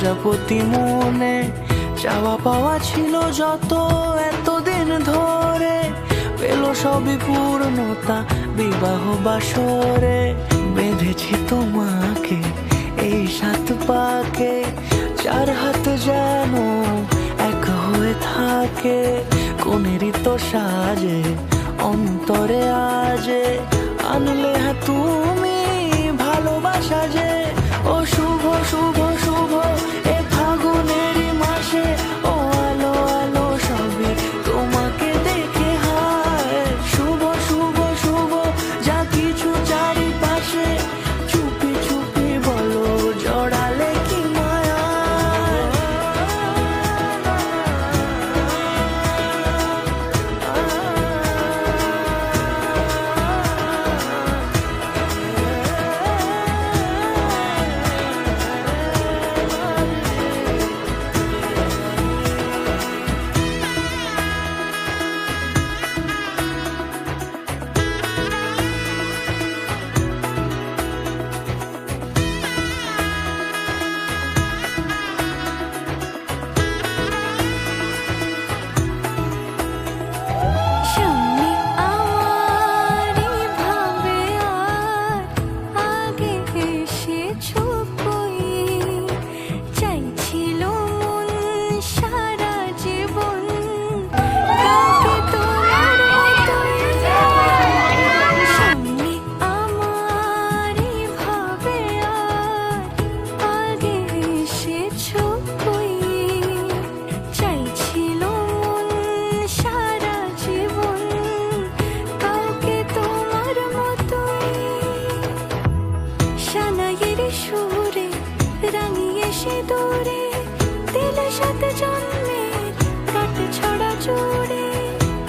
প্রজাপতি মনে চাওয়া পাওয়া ছিল যত এতদিন ধরে, পেল সবই পূর্ণতা বিবাহ বাসরে। বেঁধেছি তোমাকে এই 7 পাকে, 4 হাত যেন এক হয়ে থাকে। কোনেরই তো সাজে অন্তরে আজে, আনলে হ্যাঁ তুমি ভালোবাসা যে। ও শুভ শুভ শুভ এ ফাগুনেরই মাসে, ও আলো আলো সবে তোমাকে দেখে হায়। শুভ শুভ শুভ যা কিছু চারিপাশে, চুপি চুপি বলো জড়ালে কি মায়া।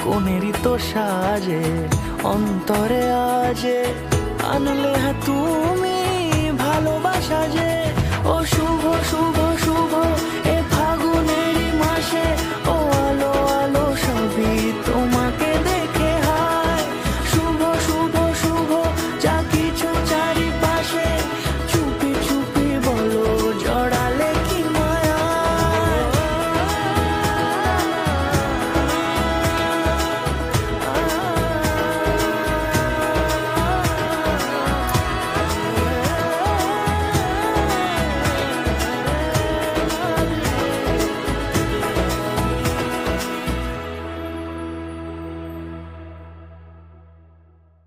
কোনেরই তো সাজে অন্তরে আজে, আনলে হ্যাঁ তুমি ভালোবাসা যে। ও শুভ